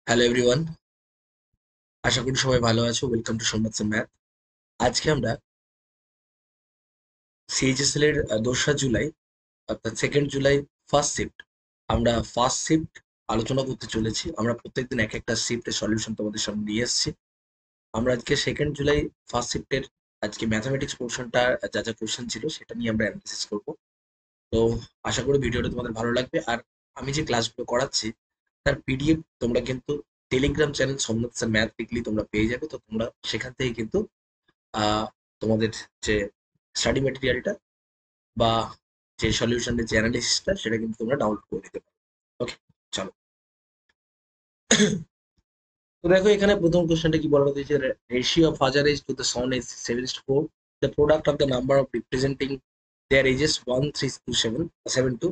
Hello everyone, আশা করি সবাই ভালো আছো। Welcome to Somnath math. আজকে আমরা সিএইচএসএল এর 2রা জুলাই অর্থাৎ 2nd জুলাই ফার্স্ট শিফট আমরা ফার্স্ট শিফট আলোচনা করতে চলেছি। আমরা প্রত্যেকদিন এক একটা শিফটের সলিউশন তোমাদের সামনে নিয়ে এসেছি। আমরা আজকে 2nd জুলাই ফার্স্ট শিফটের আজকে ম্যাথামেটিক্স পোর্শনটা যা যা কোশ্চেন ছিল সেটা নিয়ে আমরা অ্যানালিসিস করব। তো আশা করি ভিডিওটা তোমাদের ভালো লাগবে। আর আমি যে ক্লাসগুলো করাচ্ছি তার পিডিএফ তোমরা কিন্তু telegram channel Somnath sir math লিখলেই তোমরা পেয়ে যাবে। তো তোমরা সেখান থেকে কিন্তু আহ, তোমাদের যে স্টাডি মেটেরিয়ালটা বা যে সলিউশনের যে অ্যানালিসিসটা সেটা কিন্তু তোমরা ডাউনলোড করে নিতে পারো। ওকে, চলো। তো দেখো এখানে প্রথম কোশ্চেনটা কি বলা হয়েছে, ratio of father age to the son age 7:4, the product of the number of representing their ages 1327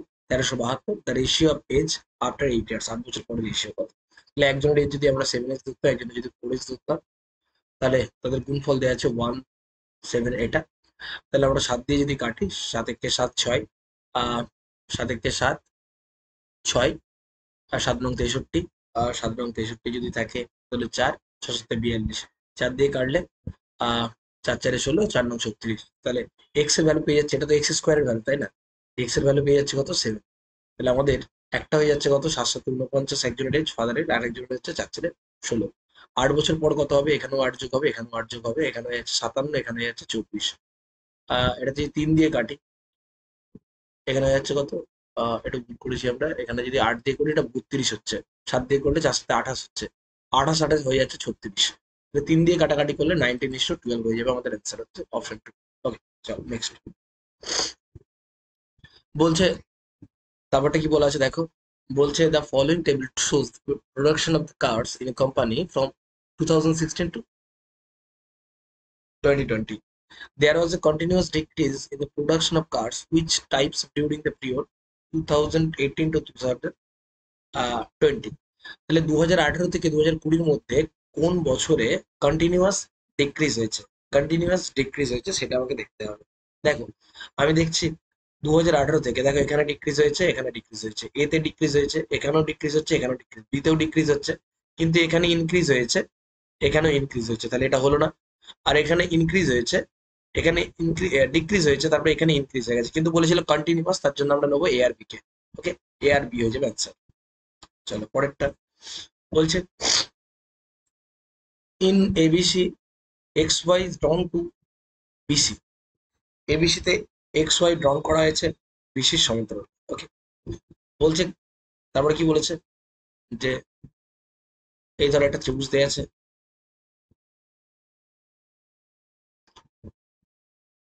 the ratio of age after 8 years, 8 বছর পরে রেশিও কত। তাহলে একজনের এজ যদি আমরা 7 এজ ধরতাম, একজনের যদি 4 এজ ধরতাম, তাহলে তাদের গুণফল দেওয়া আছে 1, 7 এটা। তাহলে আমরা 7 দিয়ে যদি কাটি, 7 × 7 = 6, 7 × 7 = 6, আর 7 × 9 = 63, আর 7 × 63 যদি থাকে তাহলে 4, 6 × 7 = 42, 4 দিয়ে কাটলে 4 × 4 = 16, 4 × 9 = 36। তাহলে এক্স এর ভ্যালু পেয়ে যাচ্ছে, এটা তো এক্স স্কোয়ারের ভ্যালু তাই না। এক্স এর ভ্যালু পেয়ে যাচ্ছে কত, 7। তাহলে আমাদের একটা হয়ে যাচ্ছে কত, 7×7 = 49, একজনের এজ ফাদারের, আর একজনের হচ্ছে 4 × 4 = 16। 8 বছর পর কত হবে, এখানেও 8 যোগ হবে, এখানেও 8 যোগ হবে, এখানে হয়ে যাচ্ছে 57, এখানে হয়ে যাচ্ছে 24। এটা যদি 3 দিয়ে কাটি, এখানে হয়ে যাচ্ছে কত, একটু ভুল করেছি আমরা, এখানে যদি 8 দিয়ে করি এটা 32 হচ্ছে, 7 দিয়ে করলে 4 × 7 = 28 হচ্ছে, 28 হয়ে যাচ্ছে 36। 3 দিয়ে কাটাকাটি করলে 19:12 হয়ে যাবে, আমাদের অ্যান্সার হচ্ছে অপশন 2। ওকে, চলো নেক্সট। বলছে, তারপরটা কি বলা আছে দেখো, বলছে the following table shows production of the cars in a company from 2016 to 2020. There was a continuous decrease in the production of cars. Which types during the period 2018 to 2020? তাহলে 2018 থেকে 2020-র মধ্যে কোন বছরে কন্টিনিউয়াস ডিক্রিজ হয়েছে, সেটা আমাকে দেখতে হবে। দেখো আমি দেখছি 2018 থেকে, দেখো এখানে ডিক্রিজ হয়েছে, এখানে ডিক্রিজ হয়েছে, এতে ডিক্রিজ হয়েছে, এখানেও ডিক্রিজ হচ্ছে, এখানেও ডিক্রিজ, বিতেও ডিক্রিজ হচ্ছে, কিন্তু এখানে ইনক্রিজ হয়েছে, এখানেও ইনক্রিজ হয়েছে, তাহলে এটা হলো না। আর এখানে ইনক্রিজ হয়েছে, এখানে ডিক্রিজ হয়েছে, তারপরে এখানে ইনক্রিজ হয়ে গেছে, কিন্তু বলেছিল কন্টিনিউয়াস, তার জন্য আমরা নেবো এ আর বি কে। ওকে, এ আর বি হয়ে যাবে অ্যান্সার। চলো পরেরটা। বলছে in ABC X Y is drawn to BC, এবিসিতে এক্স ওয়াই ড্রন করা হয়েছে বিসির সমান্তরাল। ওকে, বলছে তারপরে কি বলেছে, যে এই ধরো একটা ত্রিভুজ দেয়া আছে,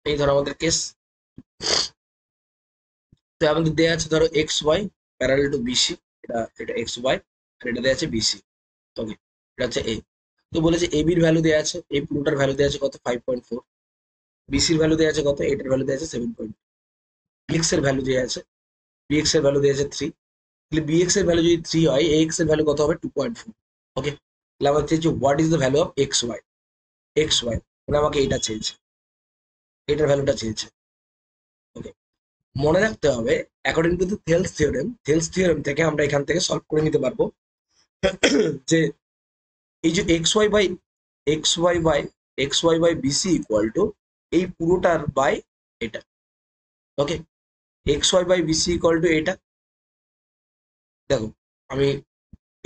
এই ধরো আমাদের কেস, তো আমাদের দেয়া আছে ধরো X Y parallel to BC, এটা এটা এক্স ওয়াই, আর এটা দেয়া আছে বিসি। ওকে, এটা হচ্ছে এ। তো বলেছে এ বির ভ্যালু দেওয়া আছে, এই পুরোটার ভ্যালু দেওয়া আছে কত, 5.4, বিসির ভ্যালু দেওয়া আছে কত, এটার ভ্যালু দেওয়া আছে 7. বিএক্স এর ভ্যালু দেওয়া আছে, বিএক্স এর ভ্যালু দেওয়া আছে 3। তাহলে বিএক্স এর ভ্যালু যদি 3 হয়, এক্স এর ভ্যালু কত হবে, 2.4। ওকে, তাহলে আমার চেয়েছে what is the value of X Y, মানে আমাকে এটা চেয়েছে, এটার ভ্যালুটা চেয়েছে। ওকে, মনে রাখতে হবে according to the Thales theorem থেকে আমরা এখান থেকে সলভ করে নিতে পারবো যে এই যে X Y by BC equal to এই পুরোটার বাই এটা। Okay, X Y by BC equal to এটা, দেখো আমি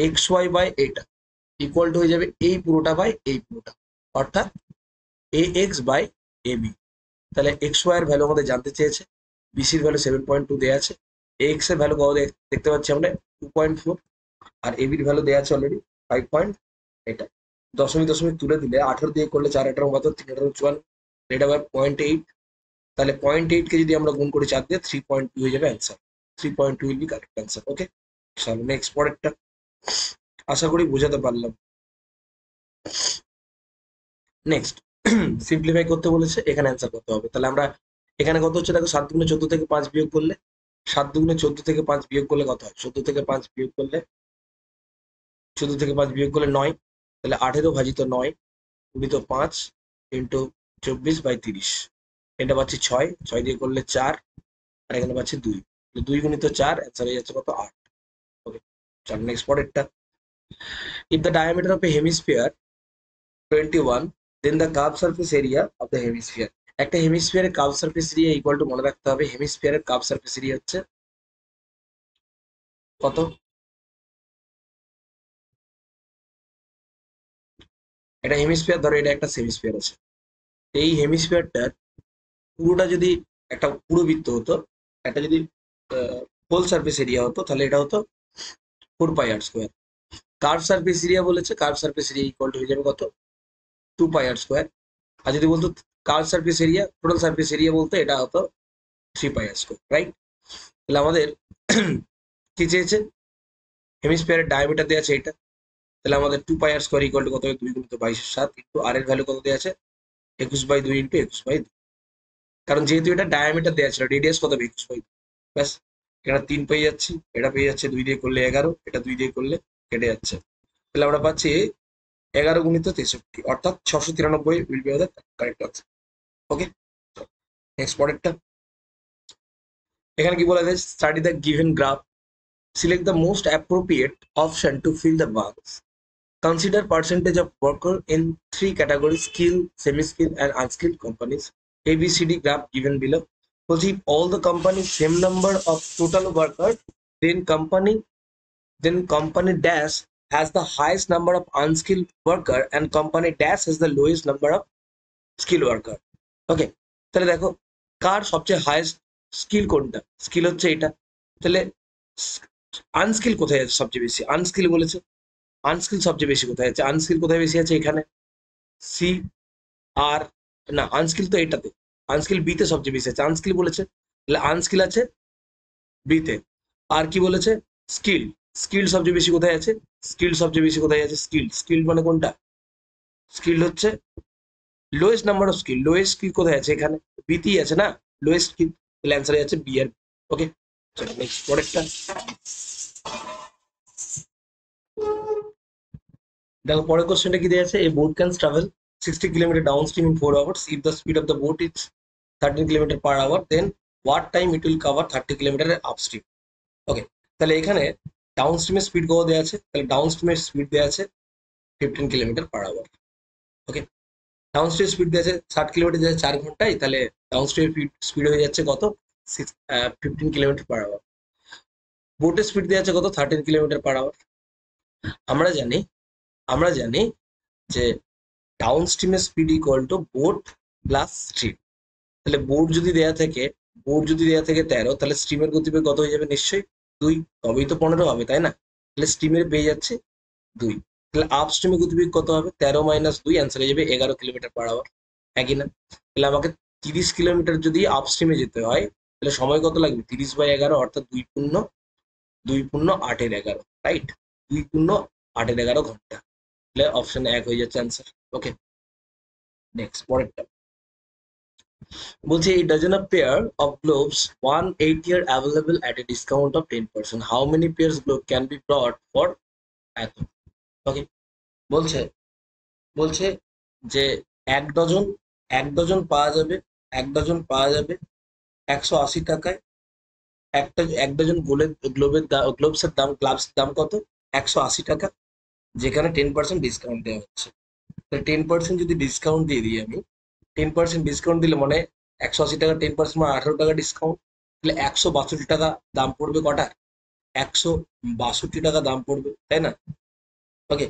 এক্স ওয়াই বাই এটা ইকুয়াল টু হয়ে যাবে এই পুরোটা বাই এই পুরোটা, অর্থাৎ A X by A B. তাহলে এক্স ওয়াই এর ভ্যালু আমাদের জানতে চেয়েছে, বিসির ভ্যালু 7.2 দেওয়া আছে, এক্স এর ভ্যালু কত দেখতে পাচ্ছি আমরা 2.4, আর এ বির ভ্যালু দেওয়া আছে অলরেডি 5 পয়েন্ট। এটা দশমিক দশমিক তুলে দিলে 18 দিয়ে করলে 4 × 8 = 3 × 54, এটা আবার 0.8। তাহলে 0.8 কে যদি আমরা গুণ করি 4 দিয়ে, 3.2 হয়ে যাবে answer. 3.2 will be correct answer. Okay, চলো নেক্সট পরেরটা, আশা করি বোঝাতে পারলাম। নেক্সট সিম্পলিফাই করতে বলেছে, এখানে অ্যান্সার করতে হবে। তাহলে আমরা এখানে কত হচ্ছে দেখো, 7 × 14 থেকে 5 বিয়োগ করলে, 7 × 14 থেকে 5 বিয়োগ করলে কত হয়, 14 থেকে 5 বিয়োগ করলে, 9। তাহলে 18 ভাজিত 9 গুণিত 5 ইন্টু 24/30, এটা পাচ্ছি 6, 6 দিয়ে করলে 4, আর এখানে পাচ্ছি 2, 2 × 4 অ্যান্সার হয়ে যাচ্ছে কত, 8। ওকে, চল নেক্সট পরেরটা। If the diameter of a hemisphere 21, then the curved surface area of the hemisphere. একটা হেমিস্ফিয়ারের curve surface area equal to, মনে রাখতে হবে হেমিস্ফিয়ারের কার্ভ সারফেস এরিয়া হচ্ছে কত? এটা হেমিস্ফিয়ার, ধরো এটা একটা সেমিস্ফিয়ার আছে, এই হেমিস্ফিয়ারটার পুরোটা যদি একটা পুরো বৃত্ত হতো, একটা যদি হোল সারফেস এরিয়া হতো, তাহলে এটা হতো 4 pi r square. Curve surface area বলেছে, curve surface area equal to হয়ে যাবে কত? 2 পাই r স্কোয়ার। আর যদি বলতো curve surface area, total surface area বলতে এটা হতো 3 পাই r স্কোয়ার, রাইট? তাহলে আমাদের কি চেয়েছে? হেমিস্ফিয়ারের ডায়ামিটার দেওয়া আছে এটা, তাহলে আমাদের 2 পাই r স্কোয়ার ইকুয়াল টু কত হবে? 2 × 22 = 7, কিন্তু আর এর ভ্যালু কত দেওয়া আছে? 21/2 × 21/2। কারণ যেহেতু এটা ডায়ামিটার দেওয়া ছিল, রেডিয়াস কত হবে? 21/2। ব্যাস, এটা 3 পেয়ে যাচ্ছি, এটা পেয়ে যাচ্ছে 2 দিয়ে করলে 11, এটা 2 দিয়ে করলে কেটে যাচ্ছে। তাহলে আমরা পাচ্ছি 11 × 63, অর্থাৎ 693 উইল বি আমাদের কারেক্ট আনসার। ওকে, নেক্সট পরেরটা। এখানে কি বলা যায়? Study the given graph, select the most appropriate option to fill the blanks. Consider percentage of worker in 3 categories: skilled, semi-skilled, and unskilled companies. ABCD graph given below. Suppose if all the companies same number of total workers, then company dash has the highest number of unskilled worker and company dash has the lowest number of skilled worker. ওকে, তাহলে দেখো কার সবচেয়ে highest skill কোনটা? Skill হচ্ছে এটা। তাহলে unskilled কোথায় আছে সবচেয়ে বেশি? আনস্কিল বলেছে, আনস্কিল সবচেয়ে বেশি কোথায় আছে? আনস্কিল কোথায় বেশি আছে? এখানে সি আর না, আনস্কিল তো এটাতে, আনস্কিল বিতে সবচেয়ে বেশি আছে। আনস্কিল বলেছে, তাহলে আনস্কিল আছে বিতে। আর কি বলেছে? স্কিল, স্কিল সবচেয়ে বেশি কোথায় আছে? স্কিল সবচেয়ে বেশি কোথায় আছে? স্কিল, স্কিল মানে কোনটা? স্কিল হচ্ছে lowest number of skill, lowest skill কোথায় আছে? এখানে বিতেই আছে না, লোয়েস্ট স্কিল। তাহলে অ্যান্সার আছে বি আর। ওকে, চলো নেক্সট পরেরটা দেখো। পরের কোশ্চেনটা কি দেওয়া আছে? A boat can travel 60 kilometre down stream in 4 hours if the speed of the boat is 13 kilometre per hour, then what time it will cover 30 kilometre upstream. Okay, তাহলে এখানে ডাউন স্ট্রিমের স্পিড কত দেওয়া আছে? তাহলে ডাউন স্ট্রিমের speed দেওয়া আছে 15 কিলোমিটার পার আওয়ার। ওকে, ডাউন স্ট্রিম স্পিড দেওয়া আছে 60 কিলোমিটার যাচ্ছে 4 ঘন্টায়, তাহলে ডাউন স্ট্রিমের স্পিড হয়ে যাচ্ছে কত? 15 কিলোমিটার পার আওয়ার। বোটের স্পিড দেওয়া আছে কত? 13 কিলোমিটার পার আওয়ার। আমরা জানি, আমরা জানি যে ডাউন স্ট্রিমের speed equal to boat plus stream. তাহলে বোট যদি দেয়া থাকে, বোট যদি দেয়া থাকে 13, তাহলে স্ট্রিমের গতিবেগ কত হয়ে যাবে? নিশ্চয়ই 2, তবেই তো 15 হবে, তাই না? তাহলে স্ট্রিমের পেয়ে যাচ্ছে 2। তাহলে আপ স্ট্রিমের গতিবেগ কত হবে? 13 - 2, অ্যান্সার হয়ে যাবে 11 কিলোমিটার পার আওয়ার। একই না? তাহলে আমাকে 30 কিলোমিটার যদি আপ স্ট্রিমে যেতে হয়, তাহলে সময় কত লাগবে? 30/11, অর্থাৎ 2 × 8 = 11, রাইট? 2 × 8 = 11 ঘন্টা। তাহলে অপশন 1 হয়ে যাচ্ছে অ্যান্সার। ওকে, নেক্সট পরেরটা বলছে এই dozen of pair of gloves 1/8 available at a discount of 10%, how many pairs glove can be ব্রট for এত? ওকে, বলছে বলছে যে এক ডজন, এক ডজন পাওয়া যাবে, এক ডজন পাওয়া যাবে 180 টাকায়। এক ডজন গ্লোভের গ্লোভসের দাম, গ্লাভসের দাম কত? 180 টাকা, যেখানে 10% ডিসকাউন্ট দেওয়া হচ্ছে। 10% যদি ডিসকাউন্ট দিয়ে দিই আমি, 10% ডিসকাউন্ট দিলে মানে 180 টাকা 10% মানে 18 টাকা ডিসকাউন্ট, তাহলে 162 টাকা দাম পড়বে কটা? 162 টাকা দাম পড়বে, তাই না? ওকে,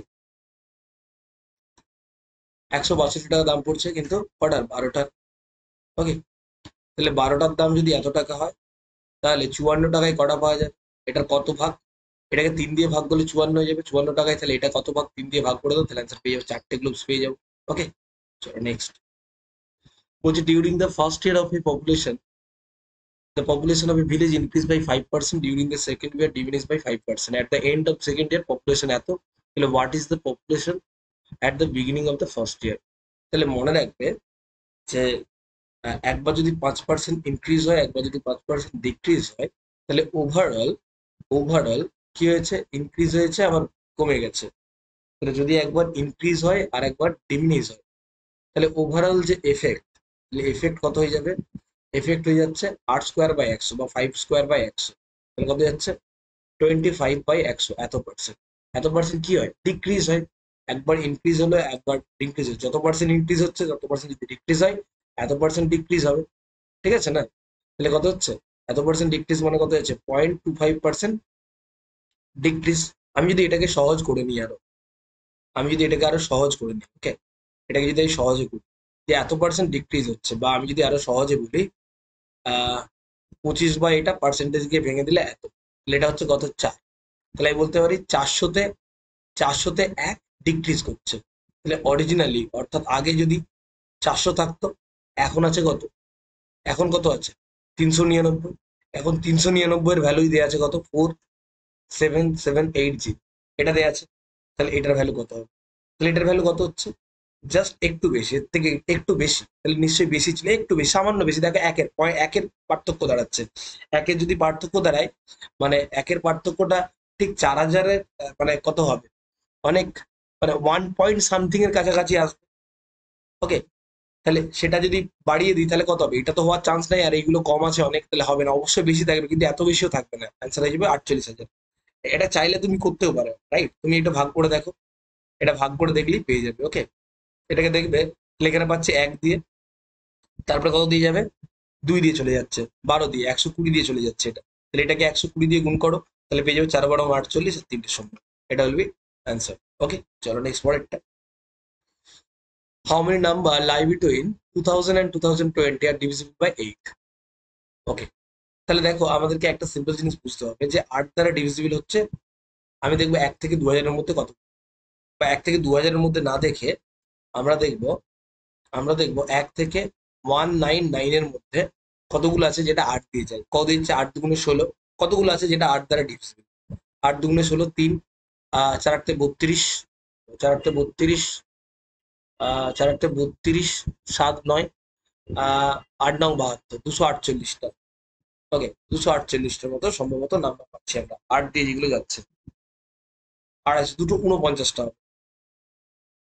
162 টাকা দাম পড়ছে, কিন্তু কটার? 12টার। ওকে, তাহলে 12টার দাম যদি এত টাকা হয়, তাহলে 54 টাকায় কটা পাওয়া যায়? এটার কত ভাগ? এটাকে 3 দিয়ে ভাগ করলে 54 হয়ে যাবে 54 টাকায়। তাহলে এটা কত ভাগ? 3 দিয়ে ভাগ করে দাও, তাহলে অ্যান্সার পেয়ে যাবো, 4টে গ্লোভস পেয়ে যাবো। ওকে, চলো নেক্সট। বলছে during the first year of a population, the population of a village increased by 5% during the second year, diminished by 5%. At the end of second year, population এত। তাহলে what is the population at the beginning of the first year? তাহলে মনে রাখবে যে একবার যদি 5% increase হয়, একবার যদি 5% ডিক্রিজ হয়, তাহলে ওভারঅল কি হয়েছে? ইনক্রিজ হয়েছে, আবার কমে গেছে। তাহলে যদি একবার ইনক্রিজ হয় আর একবার ডিমিনিশ হয়, তাহলে ওভারঅল যে এফেক্ট, তাহলে এফেক্ট কত হয়ে যাবে? এফেক্ট হয়ে যাচ্ছে 8/100 বা 5/100, তাহলে কত যাচ্ছে? 25/100, এত %। এত পার্সেন্ট কি হয়, ডিক্রিজ হয়। একবার ইনক্রিজ হলো, একবার ডিক্রিজ হয়। যত পার্সেন্ট ইনক্রিজ হচ্ছে, তত পার্সেন্ট যদি ডিক্রিজ হয়, এত পার্সেন্ট ডিক্রিজ হবে। ঠিক আছে না? তাহলে কত হচ্ছে, এত পার্সেন্ট ডিক্রিজ মানে কত হচ্ছে, 0.25% ডিক্রিজ। আমি যদি এটাকে সহজ করে নিই আরো, আমি যদি এটাকে আরো সহজ করে নিই, ওকে, এটাকে যদি আমি সহজে করি, যে এত পার্সেন্ট ডিক্রিজ হচ্ছে, বা আমি যদি আরো সহজে বলি, 25 বা এটা পার্সেন্টেজ গিয়ে ভেঙে দিলে এত, তাহলে এটা হচ্ছে কত, 4। তাহলে আমি বলতে পারি 400তে 1 ডিক্রিজ করছে। তাহলে অরিজিনালি, অর্থাৎ আগে যদি 400 থাকতো, এখন আছে কত, এখন কত আছে, 399। এখন 399 এর ভ্যালু দেওয়া আছে কত, 47780, এটা দেওয়া আছে। তাহলে এটার ভ্যালু কত হবে, তাহলে এটার ভ্যালু কত হচ্ছে, জাস্ট একটু বেশি, এর থেকে একটু বেশি, তাহলে নিশ্চয়ই বেশি ছিল, একটু বেশি, সামান্য বেশি। দেখো একের পার্থক্য দাঁড়াচ্ছে, একের যদি পার্থক্য দাঁড়ায়, মানে একের পার্থক্যটা ঠিক 4000-এর, মানে কত হবে, অনেক, মানে 1 পয়েন্ট সামথিং এর কাছাকাছি আসবে। ওকে, তাহলে সেটা যদি বাড়িয়ে দিই তাহলে কত হবে, এটা তো হওয়ার চান্স নাই, আর এইগুলো কম আছে অনেক, তাহলে হবে না, অবশ্যই বেশি থাকবে, কিন্তু এত বেশিও থাকবে না, অ্যান্সার হয়ে যাবে 48,000। এটা চাইলে তুমি করতেও পারো, রাইট? তুমি এটা ভাগ করে দেখো, এটা ভাগ করে দেখলেই পেয়ে যাবে। ওকে, এটাকে দেখবে, তাহলে এখানে পাচ্ছে 1 দিয়ে, তারপরে কত দিয়ে যাবে, 2 দিয়ে চলে যাচ্ছে, 12 দিয়ে, 120 দিয়ে চলে যাচ্ছে এটা। তাহলে এটাকে 120 দিয়ে গুণ করো, তাহলে পেয়ে যাবে 4 12 48, আর 3টে শূন্য। এটা হলবি অ্যান্সার। ওকে, চলো নেক্সট পরেরটা। How many number lie between 2000 and 2020 আর ডিভিজিবল বাই 8? ওকে, তাহলে দেখো আমাদেরকে একটা সিম্পল জিনিস বুঝতে হবে, যে 8 দ্বারা ডিভিজিবল হচ্ছে, আমি দেখবো 1 থেকে 2000-এর মধ্যে কত, বা 1 থেকে 2000-এর মধ্যে না দেখে আমরা দেখবো, 1 থেকে 199-এর মধ্যে কতগুলো আছে যেটা 8 দিয়ে যায়, কত দিচ্ছে, 8 দুগুণে 16, কতগুলো আছে যেটা 8 দ্বারা ডিভিজিবল, 8 দুগুণে 16, 3, 4 8 32, 4 8 32, 4 8 32, 7 9, 8 9 72, 248টা। ওকে, 248টার মতো সম্ভবত নাম্বার পাচ্ছি আমরা, 8 দিয়ে যেগুলো যাচ্ছে। আর আছে 249টা,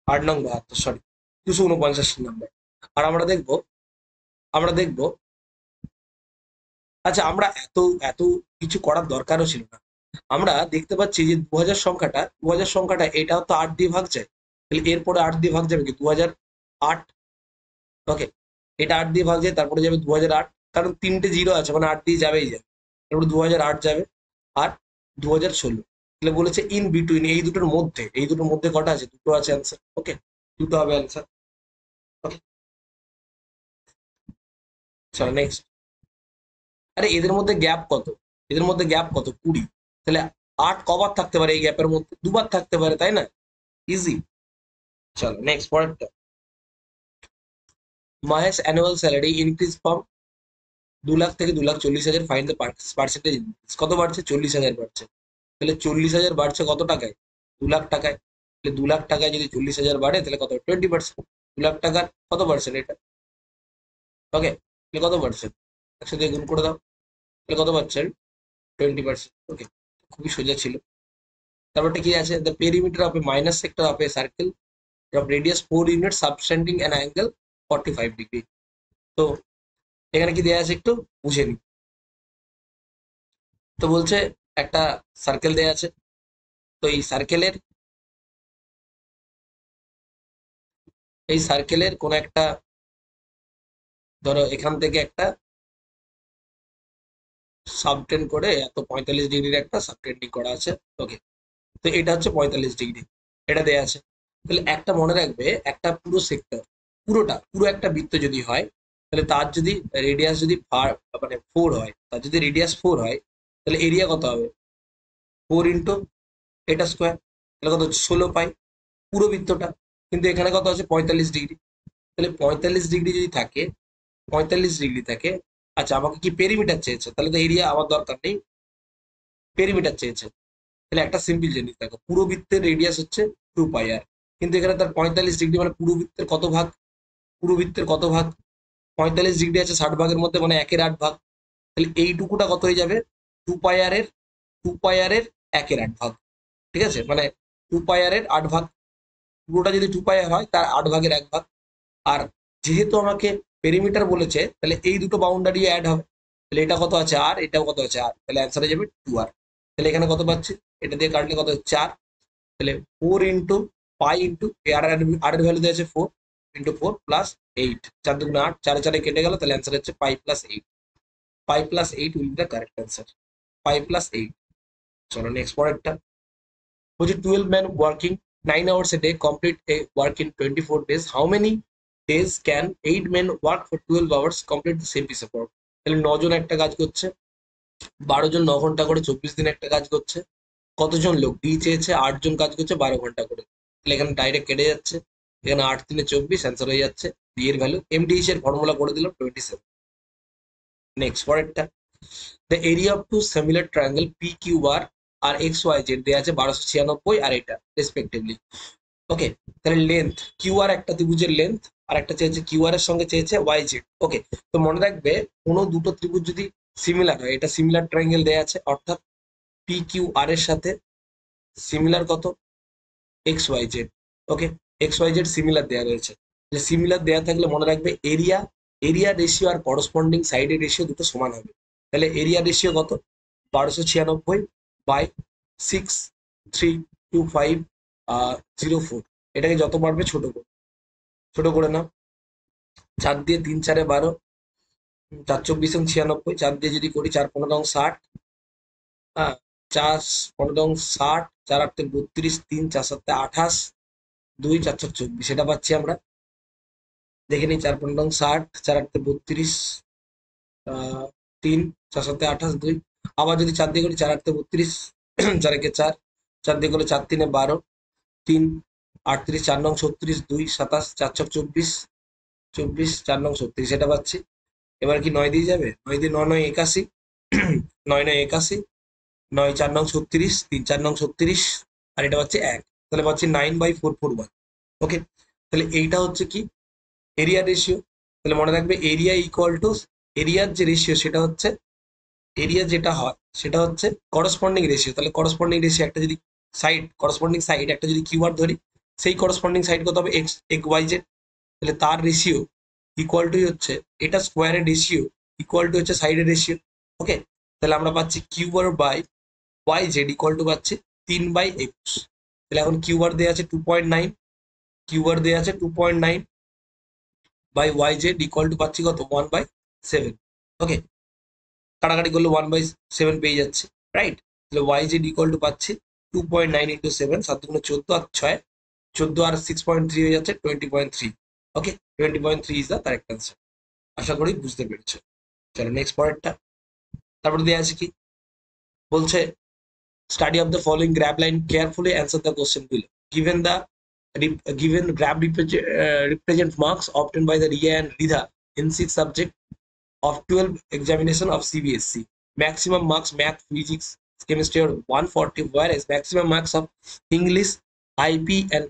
8 9 72, সরি, 249 নাম্বার। আর আমরা দেখবো, আচ্ছা, আমরা এত এত কিছু করার দরকারও ছিল না। আমরা দেখতে পাচ্ছি যে 2000 সংখ্যাটা এটা তো 8 দিয়ে ভাগ যায়, তাহলে এরপরে 8 দিয়ে ভাগ যাবে কি, 2008। ওকে, এটা 8 দিয়ে ভাগ যায়, তারপরে যাবে 2008, কারণ 3টে জিরো আছে, মানে 8 দিয়ে যাবেই যাবে, তারপরে 2008 যাবে, আর 2016। তাহলে বলেছে ইন বিটুইন, এই দুটোর মধ্যে কটা আছে, দুটো আছে অ্যান্সার। ওকে, দুটো হবে অ্যান্সার। ওকে, চলো নেক্সট। আরে এদের মধ্যে গ্যাপ কত, 20। তাহলে 8 কবার থাকতে পারে এই গ্যাপের মধ্যে, দুবার থাকতে পারে, তাই না? ইজি। চলো নেক্সট পরেরটা। Mahesh annual salary increase from 2 lakh থেকে 2,40,000, ফাইন দ্য পার্সেন্টেজ ইনক্রিজ, কত বাড়ছে, 40,000 বাড়ছে। তাহলে 40,000 বাড়ছে কত টাকায়, 2 লাখ টাকায়। তাহলে 2 লাখ টাকায় যদি 40,000 বাড়ে, তাহলে কত, 20%। 2 লাখ টাকার কত পার্সেন্ট এটা, ওকে, তাহলে কত পার্সেন্ট, একসাথে গুণ করে দাও, তাহলে কত পাচ্ছেন, 20%। ওকে, খুবই সোজা ছিল। তারপরটা কি আছে, the perimeter of A minus sector of A circle of radius 4 units subtending an angle 45 degree। তো এখানে কি দেয়া আছে একটু বুঝে নি। তো বলছে একটা সার্কেল দেয়া আছে, তো এই সার্কেলের কোন একটা, ধরো এখান থেকে একটা সাবটেন্ড করে এত 45 ডিগ্রির একটা সাবটেন্ডিং করা আছে। ওকে, তো এটা হচ্ছে 45 ডিগ্রি, এটা দেয়া আছে। তাহলে একটা মনে রাখবে, একটা পুরো সেক্টর, পুরো একটা বৃত্ত যদি হয়, তাহলে তার যদি রেডিয়াস যদি মানে 4 হয়, তার যদি রেডিয়াস 4 হয়, তাহলে এরিয়া কত হবে, 4 ইন্টু এটা স্কোয়ার, তাহলে কত হচ্ছে, 16 পাই পুরো বৃত্তটা। কিন্তু এখানে কত আছে, 45 ডিগ্রি। তাহলে 45 ডিগ্রি যদি থাকে, 45 ডিগ্রি থাকে, আচ্ছা আমাকে কি পেরিমিটার চেয়েছে, তাহলে তো এরিয়া আমার দরকার নেই, পেরিমিটার চেয়েছে। তাহলে একটা সিম্পল জিনিস দেখো, পুরো বৃত্তের রেডিয়াস হচ্ছে 2 পাই আর, কিন্তু এখানে তার 45 ডিগ্রি, মানে পুরো বৃত্তের কত ভাগ, পুরো বৃত্তের কত ভাগ, 45 ডিগ্রি আছে 60 ভাগের মধ্যে, মানে 1/8 ভাগ। তাহলে এইটুকুটা কত হয়ে যাবে, 2 পাই আর এর, 2 পাই আর-এর 1/8 ভাগ। ঠিক আছে, মানে 2 পাই আর-এর 8 ভাগ, পুরোটা যদি 2 পাই আর হয় তার 8 ভাগের 1 ভাগ। আর যেহেতু আমাকে পেরিমিটার বলেছে, তাহলে এই দুটো বাউন্ডারি অ্যাড হবে, তাহলে এটা কত আছে আর, এটাও কত আছে আর, তাহলে অ্যান্সার হয়ে যাবে 2 আর। তাহলে এখানে কত পাচ্ছি, এটা দিয়ে কাটলে কত, 4। তাহলে 4 ইন্টু পাই ইন্টু আর এর ভ্যালু দিয়েছে 4 ইন্টু 4 প্লাস 8, 4 দুগুণে 8, 4 4 কেটে গেল, তাহলে অ্যান্সার হচ্ছে পাই plus 8। Pi plus 8 will be the correct answer, pi plus 8। চলো নেক্সট পরেরটা বলছে 12 men working 9 hours a day complete a work in 24 days. How many days can 8 men work for 12 hours complete the same piece of work? তাহলে 9 জন একটা কাজ করছে, 12 জন 9 ঘন্টা করে 24 দিন একটা কাজ করছে। কতজন লোক? ডি চেয়েছে 8 জন কাজ করছে 12 ঘন্টা করে, তাহলে এখানে ডাইরেক্ট কেটে যাচ্ছে, এখানে 8 3 24 অ্যান্সার হয়ে যাচ্ছে। ডি এর ভ্যালু এমডিএইচ এর ফর্মুলা করে দিলাম 27। নেক্সট পরেরটা the area of two similar triangle P Q R আর এক্স ওয়াই জেড দেওয়া আছে 1296 আর এটা রেসপেক্টিভলি। ওকে, তাহলে লেন্থ কিউ আর একটা ত্রিভুজের লেন্থ, আর একটা চেয়েছে কিউ আর এর সঙ্গে চেয়েছে ওয়াই জেড। ওকে, তো মনে রাখবে কোনো দুটো ত্রিভুজ যদি সিমিলার হয়, এটা সিমিলার ট্রায়াঙ্গেল দেওয়া আছে, অর্থাৎ পি কিউ আর এর সাথে সিমিলার কত? X Y Z. Okay, X Y Z similar দেওয়া রয়েছে, সিমিলার দেওয়া থাকলে মনে রাখবে এরিয়া, এরিয়া রেশিও আর করসপন্ডিং সাইডের রেশিও দুটো সমান হবে। তাহলে এরিয়া রেশিও কত? 1296 বাই 632504। এটাকে যত পারবে ছোট করে, ছোট করে নাও। 4 দিয়ে 3 4 12, 4 24 96, 4 দিয়ে যদি করি 4 15 60, হ্যাঁ 4 15 60, 4 8 32, 3 4 7 28, 2 4 4 24, এটা পাচ্ছি আমরা। দেখে নিই 4 15 60, 4 8 32, 3 4 7 28, 2। আবার যদি 4 দিয়ে করি 4 8 32, 4 একে 4, 4 দিয়ে করলে 4 3 12, 3 38, 4 9 36, 2 27, 4 6 24, 24, 4 9 36, এটা পাচ্ছি। এবার কি 9 দিয়ে যাবে? 9 দিয়ে 9 9 81, 9 9 81, 9 4 9 36, 3 4 9 36, আর এটা পাচ্ছে 1, তাহলে পাচ্ছি 9/441। ওকে, তাহলে এইটা হচ্ছে কি এরিয়া রেশিও। তাহলে মনে রাখবে এরিয়া ইকুয়াল টু এরিয়ার যে রেশিও সেটা হচ্ছে, এরিয়া যেটা হয় সেটা হচ্ছে করসপন্ডিং রেশিও। তাহলে করসপন্ডিং রেশিও একটা যদি সাইড, করসপন্ডিং সাইড একটা যদি কিউআর ধরি, সেই করসপন্ডিং সাইড কত হবে? X X Y Z. তাহলে তার রেশিও ইকুয়াল টু হচ্ছে এটা স্কোয়ারের রেশিও ইকুয়াল টু হচ্ছে সাইডের রেশিও। ওকে, তাহলে আমরা পাচ্ছি QR by Y Z equal to পাচ্ছি 3/21। তাহলে এখন কিউআর দেওয়া আছে 2.9, কিউআর দেওয়া আছে 2.9 by Y Z equal to পাচ্ছি কত? 1/7। ওকে, কাটাকাটি করলে 1/7 পেয়ে যাচ্ছে, রাইট? তাহলে ওয়াই জেড ইকুয়াল টু পাচ্ছি 2.9 ইন্টু 7, 7 দুগুণে 14 আর 6, 14 আর 6.3 হয়ে যাচ্ছে 20.3। ওকে, 20.3 ইজ দ্য কারেক্ট অ্যান্সার। আশা করি বুঝতে পেরেছো। চলো নেক্সট পরেরটা। তারপরে দেওয়া আছে কি বলছে, study of the following graph line carefully, answer the question below. Given graph represent marks obtained by the Riya and Ridha in 6 subject of 12 examination of CBSE. Maximum marks math, physics, chemistry are 140, whereas maximum marks of English, IP and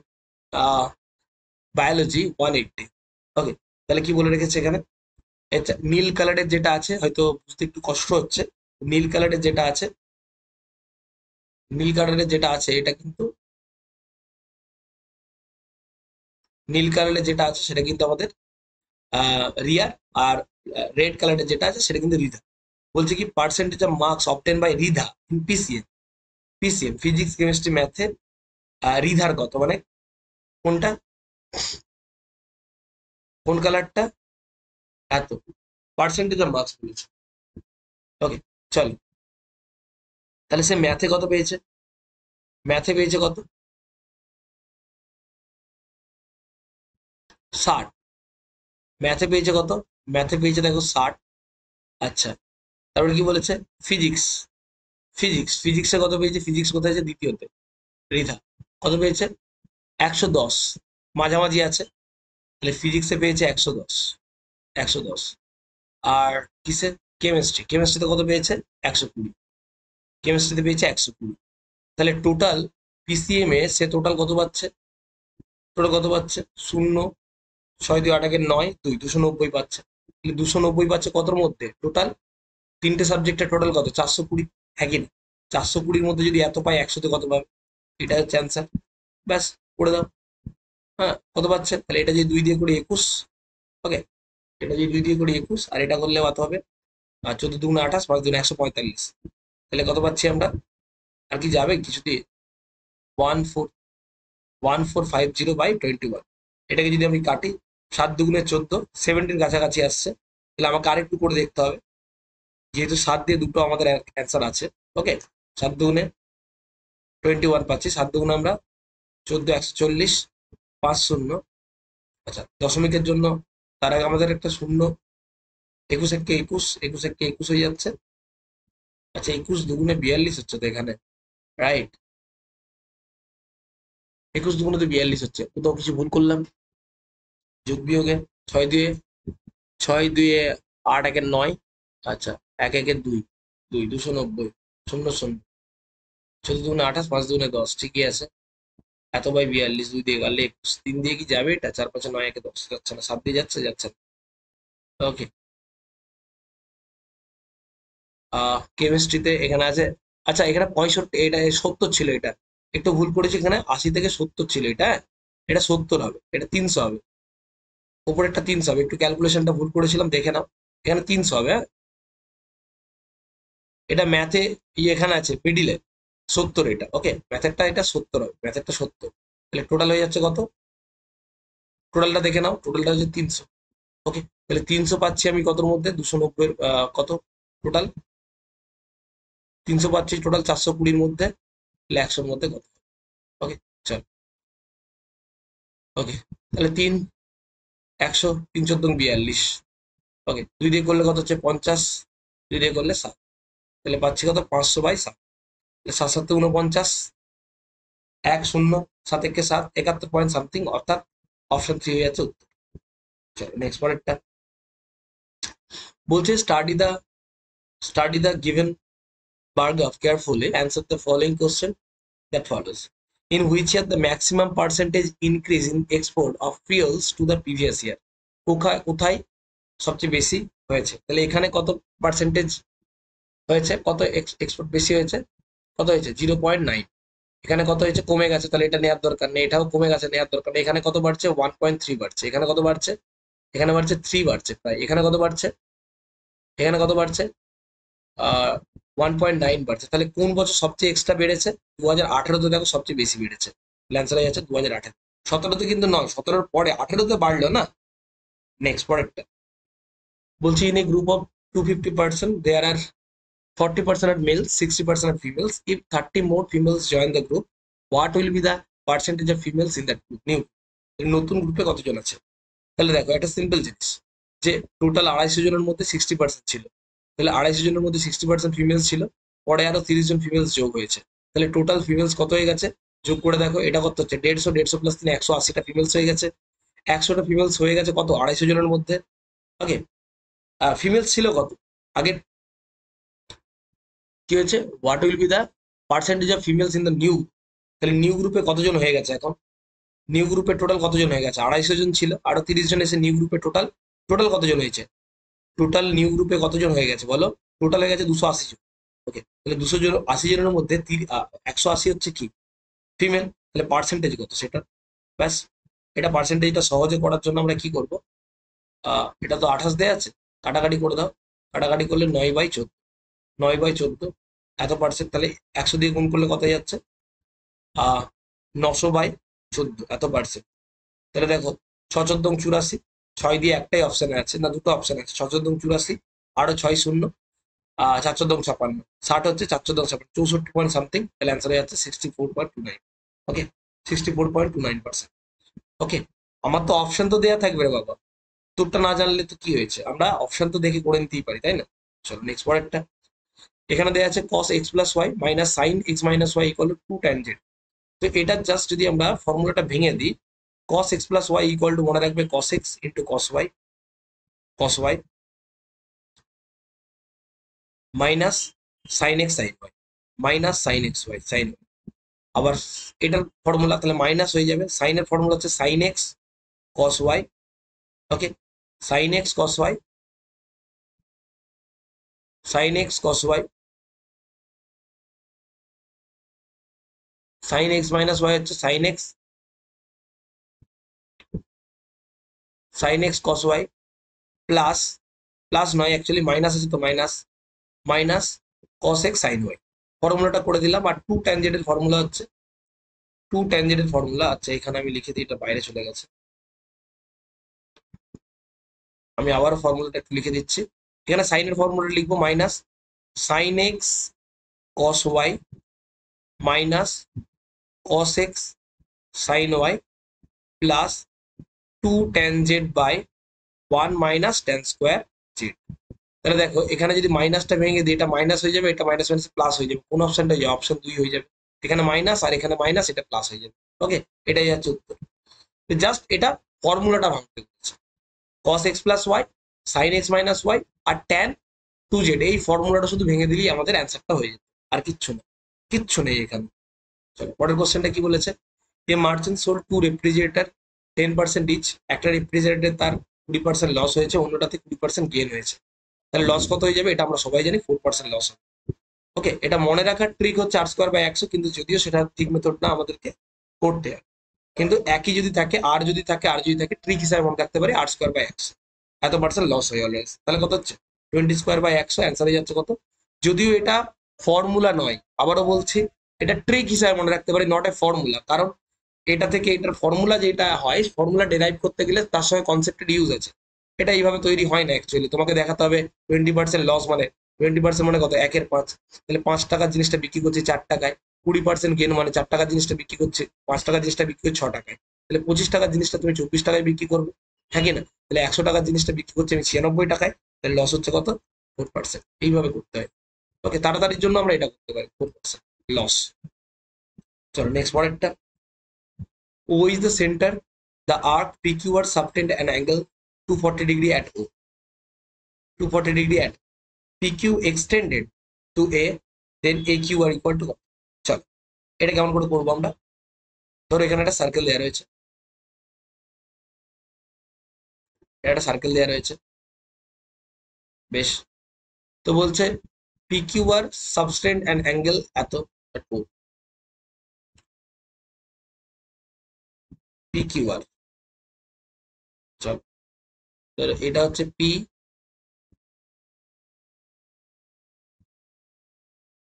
biology 180. ওকে, তাহলে কি বলে রেখেছে এখানে? আচ্ছা, নীল কালারের যেটা আছে, হয়তো বুঝতে একটু কষ্ট হচ্ছে, নীল কালারের যেটা আছে, নীল কালারের যেটা আছে এটা কিন্তু, নীল কালারের যেটা আছে সেটা কিন্তু আমাদের রিয়ার, আর রেড কালারের যেটা আছে সেটা কিন্তু রিধা। বলছে কি percentage of marks obtain by Ridha in PCM, PCM physics chemistry ম্যাথে রিধার কত, মানে কোনটা, কোন কালারটা, এত পার্সেন্টেজ অফ মার্কস বলেছে। ওকে, চলো তাহলে সে ম্যাথে কত পেয়েছে? ম্যাথে পেয়েছে কত? 60। ম্যাথে পেয়েছে কত? ম্যাথে পেয়েছে দেখো 60। আচ্ছা, তারপরে কি বলেছে? ফিজিক্স, ফিজিক্স ফিজিক্সে কত পেয়েছে? ফিজিক্স কোথায় আছে? দ্বিতীয়তে রিধা কত পেয়েছে? 110, মাঝামাঝি আছে, তাহলে ফিজিক্সে পেয়েছে 110, 110। আর কিসে? কেমিস্ট্রি, কেমিস্ট্রিতে কত পেয়েছে? 120, কেমিস্ট্রিতে পেয়েছে 120। তাহলে টোটাল পিসিএম এ সে টোটাল কত পাচ্ছে? টোটাল কত পাচ্ছে? 0, 6 2 8 9 2, 290 পাচ্ছে। তাহলে 290 পাচ্ছে কতর মধ্যে? টোটাল তিনটে সাবজেক্টের টোটাল কত? 420, হ্যাঁ কি না? 420-র মধ্যে যদি এত পায় 100-তে কত পাবে? এটা হচ্ছে অ্যান্সার। ব্যাস, করে দাও। হ্যাঁ, কত পাচ্ছে? তাহলে এটা যদি 2 দিয়ে করি 21। ওকে, এটা যদি 2 দিয়ে করি 21, আর এটা করলে কত হবে? 14 2 28, 5 2 145। তাহলে কত পাচ্ছি আমরা? আর কি যাবে কিছু দিয়ে? 14 1450/21। এটাকে যদি আমি কাটি 7 দুগুণে 14, 70 কাছাকাছি আসছে। তাহলে আমাকে আরেকটু করে দেখতে হবে, যেহেতু 7 দিয়ে দুটো আমাদের অ্যান্সার আছে। ওকে, 7 দুগুণে 21 পাচ্ছি, 7 দুগুণে আমরা 14, 140, 5 শূন্য। আচ্ছা, দশমিকের জন্য তার আগে আমাদের একটা শূন্য, 21 একে 21, 21 একে 21 হয়ে যাচ্ছে। আচ্ছা, 21 দুগুণে 42 হচ্ছে তো এখানে, রাইট? 21 দুগুণে তো 42 হচ্ছে, কোথাও কিছু ভুল করলাম? যোগ বিয়োগে 6 দুয়ে 6 দুয়ে 8, একে 9। আচ্ছা, 1 একে 2, 290, 0 0, 14 দুগুণে 28, 5 দুগুণে 10, ঠিকই আছে। এত বাই 42, 2 দিয়ে গেলে 21, 3 দিয়ে কি যাবে এটা? 4 5 9, একে 10 যাচ্ছে না, 7 দিয়ে যাচ্ছে, যাচ্ছে না। ওকে, কেমিস্ট্রিতে এখানে আছে, আচ্ছা এখানে 65, এটা 70 ছিল, এটা একটু ভুল করেছি, এখানে 80 থেকে 70 ছিল এটা, হ্যাঁ? এটা 70 হবে, এটা 300 হবে, উপরেরটা 300 হবে, একটু ক্যালকুলেশনটা ভুল করেছিলাম, দেখে নাও। এখানে 300 হবে, হ্যাঁ? এটা ম্যাথে এখানে আছে মিডিলে 70, এটা ওকে, ম্যাথেরটা এটা 70 হবে, ম্যাথেরটা 70। তাহলে টোটাল হয়ে যাচ্ছে কত? টোটালটা দেখে নাও, টোটালটা হচ্ছে 300। ওকে, তাহলে 300 পাচ্ছি আমি কতর মধ্যে? 290 কত টোটাল? 300 পাচ্ছি টোটাল 420-র মধ্যে, তাহলে 100-র মধ্যে কত? ওকে, চল। ওকে, তাহলে 3, 100, 3 14 42। ওকে, 2 দিয়ে করলে কত হচ্ছে? 50, 2 দিয়ে করলে 7, তাহলে পাচ্ছি কত? 500/7। তাহলে 7 7 49, 1 0, 7 একে 7, 71 পয়েন্ট সামথিং, অর্থাৎ অপশন 3 হয়ে যাচ্ছে উত্তর। চলো নেক্সট পরেরটা বলছে, study the given paragraph carefully, answer the following question that follows. In which year the maximum percentage increase in export of fuels to the previous year? কোথায় সবচেয়ে বেশি হয়েছে? তাহলে এখানে কত পার্সেন্টেজ হয়েছে? কত এক্সপোর্ট বেশি হয়েছে? কত হয়েছে? 0.9। এখানে কত হয়েছে? কমে গেছে, তাহলে এটা নেওয়ার দরকার নেই, এটাও কমে গেছে, নেওয়ার দরকার নেই। এখানে কত বাড়ছে? 1.3 বাড়ছে। এখানে কত বাড়ছে? এখানে বাড়ছে 3 বাড়ছে প্রায়। এখানে কত বাড়ছে? এখানে কত বাড়ছে? 1.9 বাড়ছে। তাহলে কোন বছর সবচেয়ে এক্সট্রা বেড়েছে? 2018-তে দেখো সবচেয়ে বেশি বেড়েছে। অ্যান্সার হয়ে যাচ্ছে 2018। 17-তে কিন্তু নয়, 17-র পরে 18-তে বাড়লো না। নেক্সট পরেরটা বলছি, in a group of 250%, there are 40% are males, 60% are females. If 30 more females join the group, what will be the percentage of females in that group? নতুন গ্রুপে কতজন আছে? তাহলে দেখো, একটা সিম্পল জিনিস, যে টোটাল 250 জনের মধ্যে 60% ছিল, তাহলে 250 জনের মধ্যে 60% ফিমেলস ছিল, পরে আরো 30 জন ফিমেলস যোগ হয়েছে, তাহলে টোটাল ফিমেলস কত হয়ে গেছে? যোগ করে দেখো, এটা কত হচ্ছে? 150, 150 প্লাস 3, 180টা ফিমেলস হয়ে গেছে। 100টা ফিমেলস হয়ে গেছে কত? 250 জনের মধ্যে। ওকে, ফিমেলস ছিল কত আগে? কি হয়েছে? What will be the percentage of females in the new? তাহলে নিউ গ্রুপে কতজন হয়ে গেছে এখন? নিউ গ্রুপে টোটাল কতজন হয়ে গেছে? 250 জন ছিল, আরো 30 জন এসে নিউ গ্রুপে টোটাল টোটাল কতজন হয়েছে? টোটাল নিউ গ্রুপে কতজন হয়ে গেছে বলো? টোটাল হয়ে গেছে 280 জন। ওকে, তাহলে 280 জনের মধ্যে 180 হচ্ছে কি? ফিমেল। তাহলে পার্সেন্টেজ কত সেটা? ব্যাস, এটা পার্সেন্টেজটা সহজে করার জন্য আমরা কি করব? এটা তো 28 দেয়া আছে, কাটাকাটি করে দাও। কাটাকাটি করলে 9/14, 9/14 এত পার্সেন্ট। তাহলে 100 দিয়ে গুণ করলে কত হয়ে যাচ্ছে? 900/14 এত পার্সেন্ট। তাহলে দেখো, 6 14 84, 6 দিয়ে একটাই অপশানে আছে, না দুটো অপশান আছে, 6 14 84, আরো 6 শূন্য, 4 14 56, 60 হচ্ছে, 4 14 56, 64 পয়েন্ট সামথিং। তাহলে অ্যান্সার হয়ে যাচ্ছে 64.29। ওকে, 64.29%। ওকে, আমার তো অপশন তো দেয়া থাকবে রে বাবা, তোরটা না জানলে তো কি হয়েছে, আমরা অপশন তো দেখে করে নিতেই পারি, তাই না? চলো নেক্সট পরেরটা, এখানে দেয়া আছে cos x plus Y minus sine x minus Y equal to 2 tan z। তো এটা জাস্ট যদি আমরা ফর্মুলাটা ভেঙে দিই, cos x plus Y equal to, মনে রাখবে, cos x into cos y, cos y minus sine x sine Y, minus sine X Y sine. আবার এটার ফর্মুলা তাহলে মাইনাস হয়ে যাবে, সাইনের ফর্মুলা হচ্ছে sine x cos y. Okay, sine x cos y, sine x cos y, sine x minus y হচ্ছে sine x, sine x cos y plus, plus নয় actually minus আছে তো minus, minus cos x sine y. ফর্মুলাটা করে দিলাম। আর 2 tan z এর formula হচ্ছে টু ট্যানজেন্টের ফর্মুলা, আচ্ছা এখানে আমি লিখে দিই, এটা বাইরে চলে গেছে, আমি আবার ফর্মুলাটা একটু লিখে দিচ্ছি। এখানে সাইনের ফর্মুলাটা লিখবো minus sine x cos Y minus cos x sine Y plus two tan Z by one minus tan square Z. তাহলে দেখো এখানে যদি মাইনাসটা ভেঙে দিই, এটা মাইনাস হয়ে যাবে, এটা মাইনাস মাইনাস প্লাস হয়ে যাবে, কোন অপশনটা হয়ে যাবে? অপশন 2 হয়ে যাবে। এখানে মাইনাস আর এখানে মাইনাস, এটা প্লাস হয়ে যাবে। ওকে, এটাই হচ্ছে উত্তর। জাস্ট এটা ফর্মুলাটা ভাঙতে বলছে, cos x plus y sine x minus y আর ট্যান টু জেড, এই ফর্মুলাটা শুধু ভেঙে দিলেই আমাদের অ্যান্সারটা হয়ে যেত, আর কিচ্ছু না, কিচ্ছু নেই এখানে। চলো পরের কোশ্চেনটা কি বলেছে, a merchant sold two refrigerator 10% each. একটা রেফ্রিজারেটর তার 20% লস হয়েছে, অন্যটাতে 20% গেন হয়েছে। তাহলে লস কত হয়ে যাবে? এটা আমরা সবাই জানি 4% লস হবে। ওকে, এটা মনে রাখার ট্রিক হচ্ছে r² / 100, কিন্তু যদিও সেটা ঠিক মেথড না আমাদেরকে করতে হয়, কিন্তু একই যদি থাকে আর যদি থাকে ট্রিক হিসাবে মনে রাখতে পারি r²/100, এত পার্সেন্ট লস হয় অলওয়েজ। তাহলে কত হচ্ছে 20² / 100, অ্যান্সার হয়ে যাচ্ছে কত? যদিও এটা ফর্মুলা নয়, আবারও বলছি, এটা ট্রিক হিসাবে মনে রাখতে পারি, নট এ ফর্মুলা। কারণ এটা থেকে এটার ফর্মুলা যেটা হয়, ফর্মুলা ডেরাইভ করতে গেলে তার সঙ্গে কনসেপ্টের ইউজ আছে। এটা এইভাবে তৈরি হয় না অ্যাকচুয়ালি, তোমাকে দেখাতে হবে 20% লস মানে 20% মানে কত, 1/5। তাহলে 5 টাকার জিনিসটা বিক্রি করছি 4 টাকায়, 20% গেন মানে 4 টাকার জিনিসটা বিক্রি করছে 5 টাকার জিনিসটা বিক্রি করছে 6 টাকায়। তাহলে 25 টাকার জিনিসটা তুমি 24 টাকায় বিক্রি করবে, হ্যাঁ কি না? তাহলে 100 টাকার জিনিসটা বিক্রি করছি আমি 96 টাকায়, তাহলে লস হচ্ছে কত, 4%। এইভাবে করতে হয়। ওকে, তাড়াতাড়ির জন্য আমরা এটা করতে পারি, 4% লস। চলো নেক্সট পরেরটা, O is the center, the arc PQR subtend an angle 240 degree at O, 240 degree at PQ extended to A, then AQR equal to, চলো এটা কেমন করে করবো আমরা? ধরো এখানে একটা সার্কেল দেওয়া রয়েছে, একটা সার্কেল দেওয়া রয়েছে, বেশ। তো বলছে PQR subtend an angle এত at O, PQR, চল ধরো এটা হচ্ছে P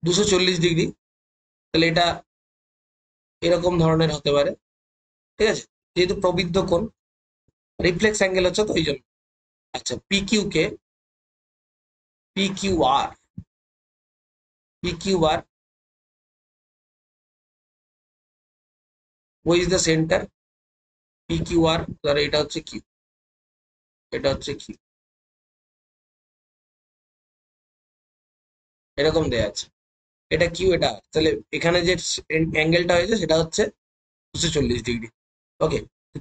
240 ডিগ্রি, তাহলে এটা এরকম ধরনের হতে পারে, ঠিক আছে? যেহেতু প্রবৃদ্ধ কোণ, রিফ্লেক্স অ্যাঙ্গেল হচ্ছে, তো এই জন্য। আচ্ছা PQR O is the centre, PQR ধরো এটা হচ্ছে কিউ, এটা হচ্ছে কিউ, এরকম দেয়া আছে, এটা কিউ এটা আর। তাহলে এখানে যে অ্যাঙ্গেলটা হয়েছে সেটা হচ্ছে 240 ডিগ্রি। ওকে,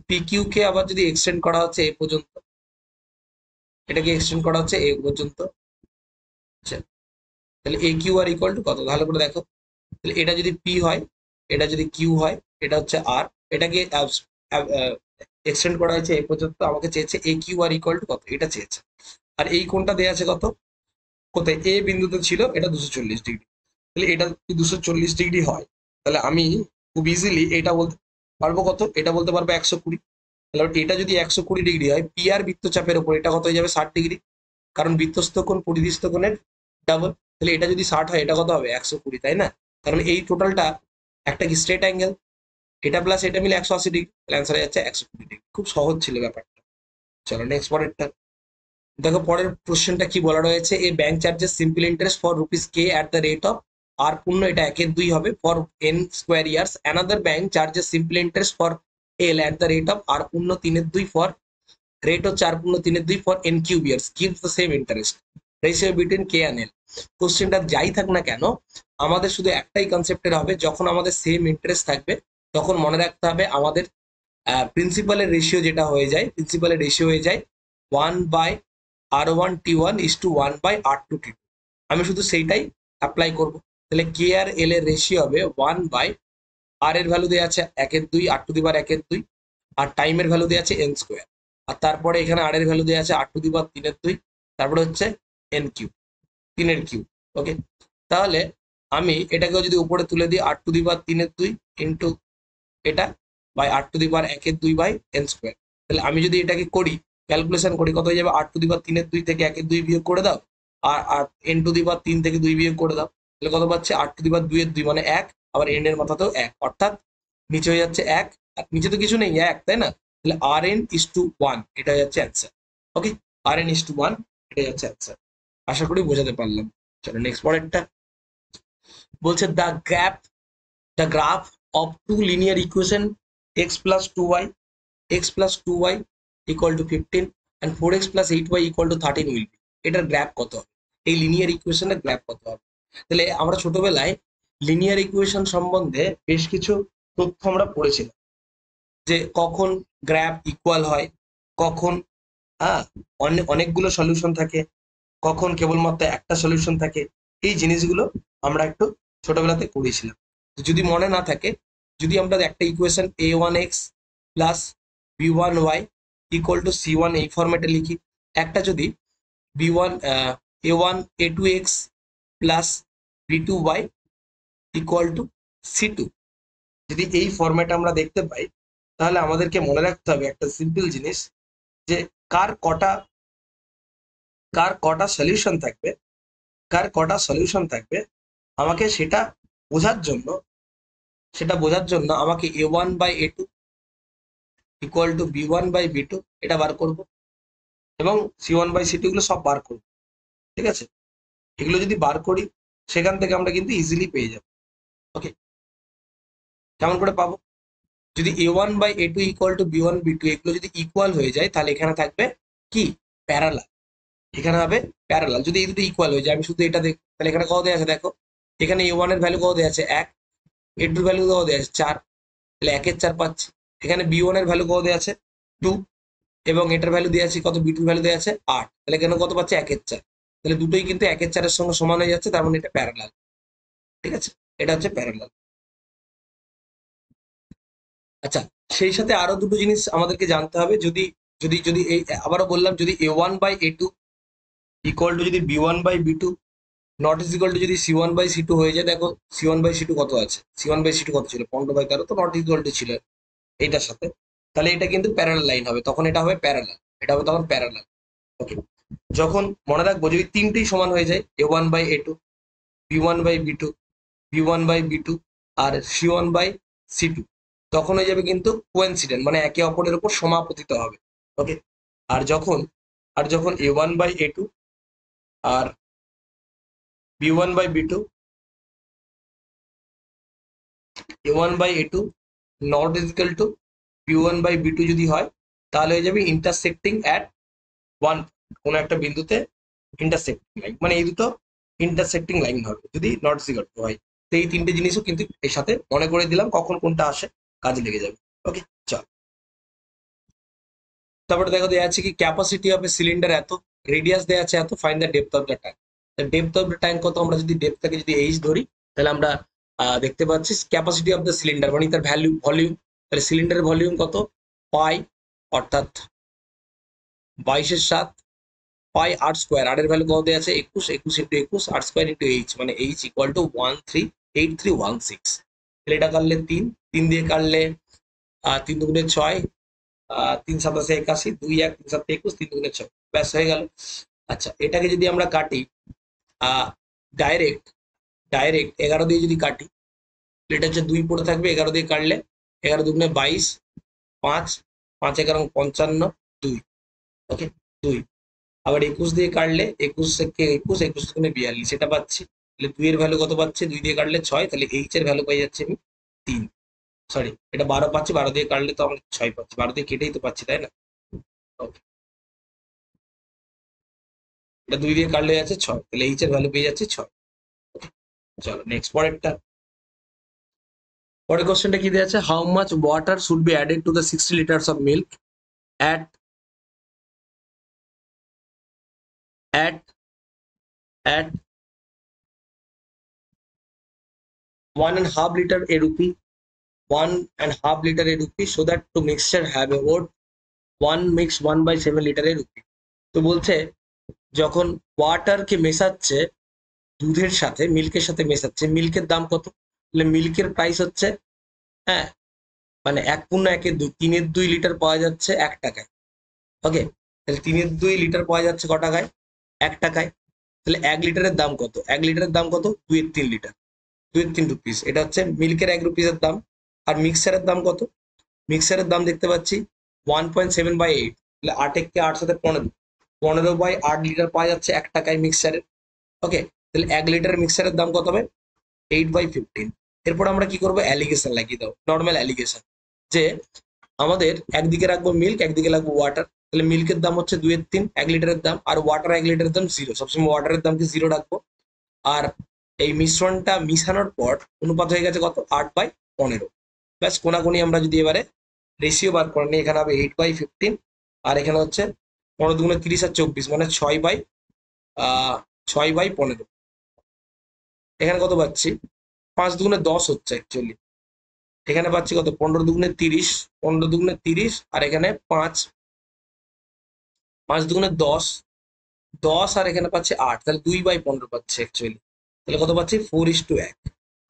PQ কে আবার যদি এক্সটেন্ড করা হচ্ছে এ পর্যন্ত, এটাকে এক্সটেন্ড করা হচ্ছে এ পর্যন্ত, আচ্ছা তাহলে AQR ইকুয়াল টু কত? ভালো করে দেখো, তাহলে এটা যদি পি হয়, এটা যদি কিউ হয়, এটা হচ্ছে আর, এটাকে এক্সটেন্ড করা হয়েছে এই পর্যন্ত, আমাকে চেয়েছে AQR ইকুয়াল টু কত, এটা চেয়েছে। আর এই কোণটা দেওয়া আছে কত, কোথায় এ বিন্দুতে ছিল, এটা 240 ডিগ্রি। তাহলে এটা যদি 240 ডিগ্রি হয়, তাহলে আমি খুব ইজিলি এটা বলতে পারবো কত, এটা বলতে পারবো 120। তাহলে এটা যদি 120 ডিগ্রি হয়, পি আর বৃত্তচাপের উপর এটা কত হয়ে যাবে, 60 ডিগ্রি, কারণ বৃত্তস্থ কোণ পরিধিস্থ কোণের ডাবল। তাহলে এটা যদি 60 হয়, এটা কত হবে, 120, তাই না? কারণ এই টোটালটা একটা কি স্ট্রেট অ্যাঙ্গেল, এটা প্লাস এটা মিলে 180 ডিগ্রি, অ্যান্সার হয়ে যাচ্ছে 120 ডিগ্রি। খুব সহজ ছিল ব্যাপারটা। চলো নেক্সট পরেরটা দেখো, পরের কোশ্চেনটা কি বলা রয়েছে, a bank charges simple interest for k at the rate of r পূর্ণ, এটা 1/2 হবে, for n² years. Another bank charges simple interest for l at the rate of r পূর্ণ 3/2 ফর রেট হচ্ছে আর পূর্ণ 3/2 for n³ years, gives the same interest, ratio between k and l. কোশ্চেনটা যাই থাক না কেন, আমাদের শুধু একটাই কনসেপ্টের হবে, যখন আমাদের সেম ইন্টারেস্ট থাকবে তখন মনে রাখতে হবে আমাদের প্রিন্সিপালের রেশিও যেটা হয়ে যায়, প্রিন্সিপালের রেশিও হয়ে যায় 1/R1T1:1/R2T2। আমি শুধু সেইটাই অ্যাপ্লাই করব। তাহলে কে আর এল এর রেশিও হবে 1/R এর ভ্যালু দেওয়া আছে 1/2, R⁴ আর টাইমের ভ্যালু দেওয়া আছে n², আর তারপরে এখানে আর এর ভ্যালু দেওয়া আছে R⁴ তারপরে হচ্ছে n³ 3/3। ওকে, তাহলে আমি এটাকেও যদি উপরে তুলে দিই, R⁴ ইন্টু এটা বাই R⁴ 1/2/n²। তাহলে আমি যদি এটাকে করি, ক্যালকুলেশন করি, কত হয়ে যাবে, R⁴ থেকে 1/2 বিয়োগ করে দাও, আর n⁴ থেকে 2 বিয়োগ করে দাও, তাহলে কত পাচ্ছে, R⁴ 2 মানে 1, আবার n এর মাথাতেও 1, অর্থাৎ নিচে হয়ে যাচ্ছে 1, আর নিচে তো কিছু নেই, 1, তাই না? তাহলে Rn/1 এটা হয়ে যাচ্ছে অ্যান্সার। ওকে, Rn/1 এটাই হচ্ছে অ্যান্সার। আশা করি বোঝাতে পারলাম। চলো নেক্সট পরেরটা বলছে the graph of two linear equation x+2y equal to 15 and 4x plus 8y equal to 13 will be, এটার গ্রাফ কত হবে? এই লিনিয়ার ইকুয়েশনের গ্রাফ কত হবে? তাহলে আমরা ছোটবেলায় লিনিয়ার ইকুয়েশন সম্বন্ধে বেশ কিছু তথ্য আমরা পড়েছিলাম, যে কখন গ্রাফ ইকুয়াল হয়, কখন অনেকগুলো সলিউশন থাকে, কখন কেবলমাত্র একটা সলিউশন থাকে। এই জিনিসগুলো আমরা একটু ছোটবেলাতে পড়েছিলাম। যদি মনে না থাকে, যদি আমরা একটা equation a1x plus b1y equal to c1 এই ফরম্যাটে লিখি, একটা যদি b1 a1 a2x plus b2y equal to c2, যদি এই ফরম্যাটে আমরা দেখতে পাই, তাহলে আমাদেরকে মনে রাখতে হবে একটা সিম্পল জিনিস, যে কার কটা সলিউশন থাকবে, আমাকে সেটা বোঝার জন্য আমাকে a1/a2 ইকুয়াল টু b1/b2 এটা বার করব, এবং c1/c2 গুলো সব বার করব। ঠিক আছে, এগুলো যদি বার করি, সেখান থেকে আমরা কিন্তু ইজিলি পেয়ে যাব। ওকে, কেমন করে পাবো? যদি a1/a2 ইকুয়াল টু b1/b2 এগুলো যদি ইকুয়াল হয়ে যায়, তাহলে এখানে থাকবে কি? প্যারালাল। এখানে হবে প্যারালাল। যদি এই দুটো ইকুয়াল হয়ে যায়, আমি শুধু এটা দেখ, তাহলে এখানে কত দেওয়া আছে দেখো, এখানে a1 এর ভ্যালু কত দেওয়া আছে? 1, a2 এর ভ্যালু কত দেওয়া আছে? 4, তাহলে 1/4 পাচ্ছি। এখানে b1 এর ভ্যালু কত দেওয়া আছে? 2, এবং এটার ভ্যালু দেওয়া আছে কত? b2 এর ভ্যালু দেওয়া আছে 8, তাহলে এখানে কত পাচ্ছি? 1/4। তাহলে দুটোই কিন্তু 1/4 এর সঙ্গে সমান হয়ে যাচ্ছে, তার মানে এটা প্যারালাল। ঠিক আছে, এটা হচ্ছে প্যারালাল। আচ্ছা, সেই সাথে আরো দুটো জিনিস আমাদেরকে জানতে হবে। যদি যদি যদি এই আবারও বললাম, যদি a1/a2 ইকুয়াল টু যদি b1/b2 not is equal to যদি c1/c2 হয়ে যায়, দেখো c1/c2 কত আছে? c1/c2 কত ছিল? 15/13, তো নট ইকুয়াল টু ছিল এইটার সাথে, তাহলে এটা কিন্তু প্যারালাল লাইন হবে, তখন এটা হবে প্যারালাল, এটা হবে তখন প্যারালাল। ওকে, যখন মনে রাখবো যদি তিনটেই সমান হয়ে যায়, a1/a2, b1/b2, b1/b2 আর c1/c2, তখন হয়ে যাবে কিন্তু কোইন্সিডেন্ট, মানে একে অপরের উপর সমাপতিত হবে। ওকে, আর যখন a1/a2 R b1/b2 a1/a2 not is equal two b1/b2 যদি হয়, তাহলে হয়ে যাবে ইন্টারসেক্টিং অ্যাট ওয়ান, কোনো একটা বিন্দুতে ইন্টারসেক্টিং লাইন, মানে এই দুটো ইন্টারসেক্টিং লাইন হবে যদি নট ইজিক্যাল টু হয়। তো এই তিনটে জিনিসও কিন্তু এর সাথে মনে করে দিলাম, কখন কোনটা আসে কাজে লেগে যাবে। ওকে, চল তারপরে দেখো দেওয়া আছে কি ক্যাপাসিটি অফ এ সিলিন্ডার এত, রেডিয়াস দেওয়া আছে এত, find the depth of the tank. Depth of the tank কত? আমরা যদি ডেপথটাকে যদি এইচ ধরি, তাহলে আমরা দেখতে পাচ্ছি ক্যাপাসিটি অফ দ্য সিলিন্ডার মানে তার ভলিউম, তাহলে সিলিন্ডারের ভলিউম কত? পাই, অর্থাৎ 22/7 পাই আর স্কোয়ার। আর এর ভ্যালু কত দেওয়া আছে? 21, 21 ইন্টু 21 আর স্কোয়ার ইন্টু এইচ, মানে এইচ ইকুয়াল টু 138316। তাহলে এটা কাটলে 3, 3 দিয়ে কাটলে 3 দুগুণে 6, 3×7 = 81, 2 1 3 7 21, 3 দুগুণে 6, ব্যাস হয়ে গেল। আচ্ছা, এটাকে যদি আমরা কাটি ডাইরেক্ট 11 দিয়ে যদি কাটি, এটা হচ্ছে 2 পড়ে থাকবে, 11 দিয়ে কাটলে 11 দুগুণে 22, 5, 5 11 55, 2। ওকে, 2। আবার 21 দিয়ে কাটলে 21 থেকে 21, 21 দুগুণে 42, এটা পাচ্ছি। তাহলে 2 এর ভ্যালু কত পাচ্ছি? 2 দিয়ে কাটলে 6, তাহলে এইচ এর ভ্যালু পাই যাচ্ছে আমি 3। সরি, এটা 12 পাচ্ছি, 12 দিয়ে কাটলে তো আমরা 6 পাচ্ছি, 12 দিয়ে কেটেই তো পাচ্ছি, তাই না? ওকে, এটা 2 দিয়ে কাটলে যাচ্ছে 6, তাহলে এইচ এর ভ্যালু পেয়ে যাচ্ছে 6। চলো নেক্সট পরের কোশ্চেনটা কি দেওয়া আছে? How much water should be added to the 60 litres of milk at at at 1.5 liter a rupee, 1.5 liter a rupee, so that to mixture have about 1 mix 1/7 liter a rupee। তো বলছে যখন ওয়াটারকে মেশাচ্ছে দুধের সাথে, মিল্কের সাথে মেশাচ্ছে, মিল্কের দাম কত? তাহলে মিল্কের প্রাইস হচ্ছে, হ্যাঁ, মানে 1/2, 3/2 লিটার পাওয়া যাচ্ছে 1 টাকায়। ওকে, তাহলে 3/2 লিটার পাওয়া যাচ্ছে ক টাকায়? 1 টাকায়। তাহলে 1 লিটারের দাম কত? 1 লিটারের দাম কত? 2/3 লিটার, 2/3 রুপিস। এটা হচ্ছে মিল্কের 1 রুপিসের দাম। আর মিক্সারের দাম কত? মিক্সারের দাম দেখতে পাচ্ছি 1.7/8, তাহলে 8 কে 8 সাথে 15, 15/8 লিটার পাওয়া যাচ্ছে 1 টাকায় মিক্সারের। ওকে, তাহলে 1 লিটার মিক্সারের দাম কত হবে? 8/15। এরপর আমরা কি করবো? অ্যালিগেশন লাগিয়ে দাও, নর্মাল অ্যালিগেশন, যে আমাদের একদিকে রাখবো মিল্ক, একদিকে রাখবো ওয়াটার। তাহলে মিল্কের দাম হচ্ছে 2/3 1 লিটারের দাম, আর ওয়াটার 1 লিটারের দাম 0। সবসময় ওয়াটারের দামকে 0 রাখবো। আর এই মিশ্রণটা মিশানোর পর অনুপাত হয়ে গেছে কত? 8/15। ব্যাস, কোনাকুনি আমরা যদি এবারে রেশিও বার করে নিই, এখানে হবে 8/15, আর এখানে হচ্ছে 15 দুগুণে 30 আর 24, মানে 6/15। এখানে কত পাচ্ছি? 5 দুগুণে 10 হচ্ছে অ্যাকচুয়ালি। এখানে পাচ্ছি কত? 15 দুগুণে 30, 15 দুগুণে 30, আর এখানে 5, 5 দুগুণে 10, 10, আর এখানে পাচ্ছি 8, তাহলে 2/15 পাচ্ছি অ্যাকচুয়ালি। তাহলে কত পাচ্ছি? 4:1।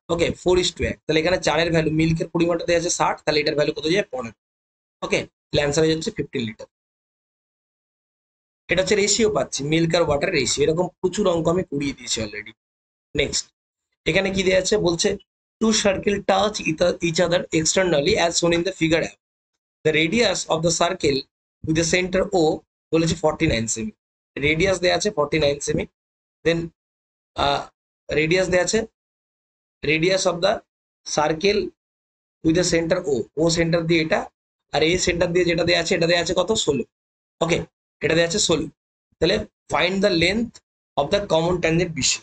ওকে, 4:1। তাহলে এখানে চারের ভ্যালু, মিল্কের পরিমাণটা দেওয়া আছে 60, তাহলে এটার ভ্যালু কত যায়? 15। ওকে, তাহলে অ্যান্সার হয়ে যাচ্ছে 15 লিটার। এটা হচ্ছে রেশিও পাচ্ছি, মিল্ক আর ওয়াটার রেশিও। এরকম প্রচুর অঙ্ক আমি করিয়ে দিয়েছি অলরেডি। নেক্সট, এখানে কি দেওয়া আছে? বলছে two circle touch each other externally as shown in the figure up. The radius of the circle with the centre O বলেছে 49 সেমি। রেডিয়াস দেওয়া আছে 49 সেমি। দেন রেডিয়াস দেওয়া আছে, radius of the circle with the centre O, O centre দিয়ে এটা, আর এই centre দিয়ে যেটা দেওয়া আছে, এটা দেওয়া আছে কত? 16। ওকে, এটা দেওয়া আছে 16। তাহলে find the length of the common tangent BC.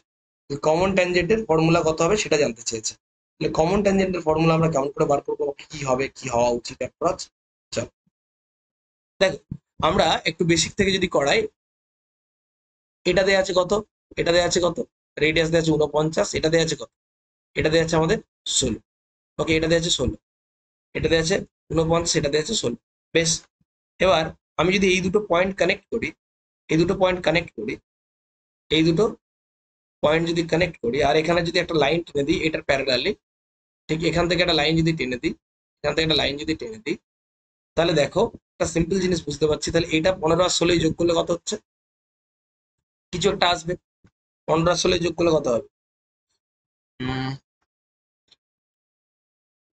Common ট্যানজেন্টের ফর্মুলা কত হবে সেটা জানতে চেয়েছে। তাহলে কমন ট্যানজেন্টের ফর্মুলা আমরা কেমন করে বার করবো? কি হবে, কি হওয়া উচিত অ্যাপ্রোচ? চল দেখো, আমরা একটু বেসিক থেকে যদি করাই, এটা দেওয়া আছে কত? এটা দেওয়া আছে কত? রেডিয়াস দেওয়া আছে 49, এটা দেওয়া আছে কত? এটা দেওয়া আছে আমাদের 16। ওকে, এটা দেওয়া আছে 16, এটা দেওয়া আছে 49, এটা দেওয়া আছে 16। বেশ, এবার আমি যদি এই দুটো পয়েন্ট কানেক্ট করি, এই দুটো পয়েন্ট কানেক্ট করি, এই দুটো পয়েন্ট যদি কানেক্ট করি, আর এখানে যদি একটা লাইন টেনে দিই এটার প্যারালালি, ঠিক এখান থেকে একটা লাইন যদি টেনে দিই, এখান থেকে একটা লাইন যদি টেনে দিই, তাহলে দেখো একটা সিম্পল জিনিস বুঝতে পারছি। তাহলে এটা 15 আর 16 যোগ করলে কত হচ্ছে? কিছু একটা আসবে। 15 আর 16 যোগ করলে কত হবে?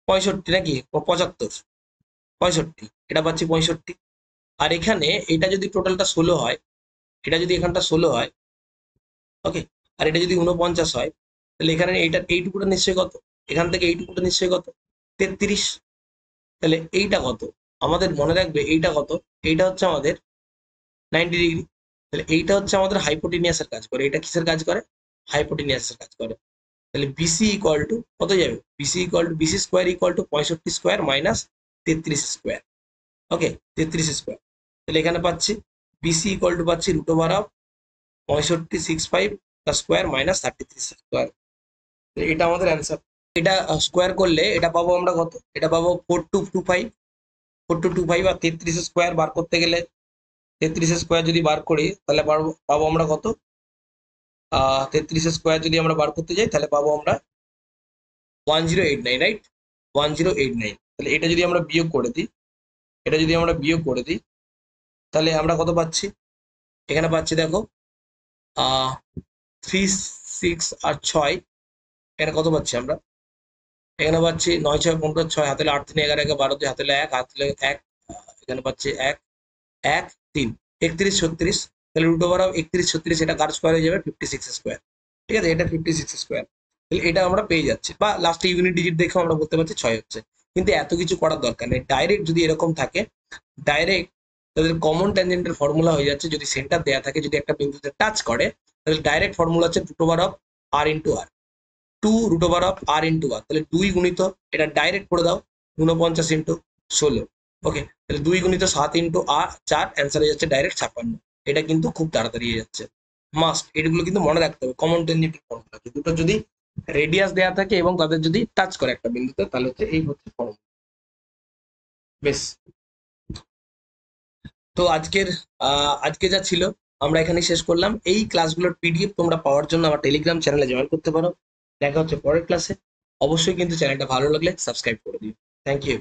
65 নাকি 75? 65, এটা পাচ্ছি 65। আর এখানে এটা যদি টোটালটা 16 হয়, এটা যদি এখানটা 16 হয়, ওকে, আর এটা যদি 49 হয়, তাহলে এখানে এইটুকুটা নিশ্চয়ই কত? এখান থেকে এইটুকুটা নিশ্চয়ই কত? 33। তাহলে এইটা কত? আমাদের মনে রাখবে এইটা কত? এইটা হচ্ছে আমাদের 90°। তাহলে এইটা হচ্ছে আমাদের হাইপোটেনিয়াসের কাজ করে। এটা কিসের কাজ করে? হাইপোটেনিয়াসের কাজ করে। তাহলে বিসি ইকুয়াল টু কত যাবে? BC square equal to 65 square minus 33 square. Okay, 33 square. তাহলে এখানে পাচ্ছি বিসি ইকুয়াল টু পাচ্ছি √অফ 6565 স্কোয়ার মাইনাস 33 স্কোয়ার। এটা আমাদের অ্যান্সার। এটা স্কোয়ার করলে এটা পাবো আমরা কত? এটা পাবো 4225। 4225 আর 33 স্কোয়ার বার করতে গেলে, 33 স্কোয়ার যদি বার করি তাহলে পাবো আমরা কত? 33 স্কোয়ার যদি আমরা বার করতে যাই তাহলে পাবো আমরা 1089, রাইট? 1089। তাহলে এটা যদি আমরা বিয়োগ করে দিই, এটা যদি আমরা বিয়োগ করে দিই, তাহলে আমরা কত পাচ্ছি? এখানে পাচ্ছি দেখো 3, 6 আর 6, এখানে কত পাচ্ছি আমরা? এখানে পাচ্ছি 9, 6, 15, 6, হাতে 8, 3, 11, 12, 2, হাতে 1, হাতে 1, এখানে পাচ্ছি 1, 1, 3, 31, 36। তাহলে √অফ 31, 36, এটা কার স্কোয়ার হয়ে যাবে? 56 স্কোয়ার। ঠিক আছে, এটা 56 স্কোয়ার। তাহলে এটা আমরা পেয়ে যাচ্ছি, বা লাস্টে ইউনিট ডিজিট দেখে আমরা বলতে পারছি 6 হচ্ছে। কিন্তু এত কিছু করার দরকার নেই, ডাইরেক্ট যদি এরকম থাকে, ডাইরেক্ট তাদের কমন ট্যানজেন্টের ফর্মুলা হয়ে যাচ্ছে। যদি সেন্টার দেয়া থাকে, যদি একটা বিন্দুতে টাচ করে, তাহলে ডাইরেক্ট ফর্মুলা হচ্ছে √অফ r ইন্টু আর, 2 √অফ r ইন্টু আর। তাহলে 2 গুণিত, এটা ডাইরেক্ট করে দাও, 49 ইন্টু 16। ওকে, তাহলে 2 গুণিত 7 ইন্টু আর 4, অ্যান্সার হয়ে যাচ্ছে ডাইরেক্ট 56। এটা কিন্তু খুব তাড়াতাড়ি হয়ে যাচ্ছে। মাস্ট এগুলো কিন্তু মনে রাখতে হবে, কমন ট্যানজেন্টের ফর্মুলা। দুটো যদি রেডিয়াস দেয়া থাকে এবং তাদের যদি টাচ করে একটা বিন্দুতে, তাহলে হচ্ছে এই হচ্ছে ফর্মুলা। বেশ, তো আজকে যা ছিল আমরা এখানে শেষ করলাম। এই ক্লাসগুলোর পিডিএফ তোমরা পাওয়ার জন্য আমার টেলিগ্রাম চ্যানেলে জয়েন করতে পারো। দেখা হচ্ছে পরের ক্লাসে। অবশ্যই কিন্তু চ্যানেলটা ভালো লাগলে সাবস্ক্রাইব করে দিও। Thank you.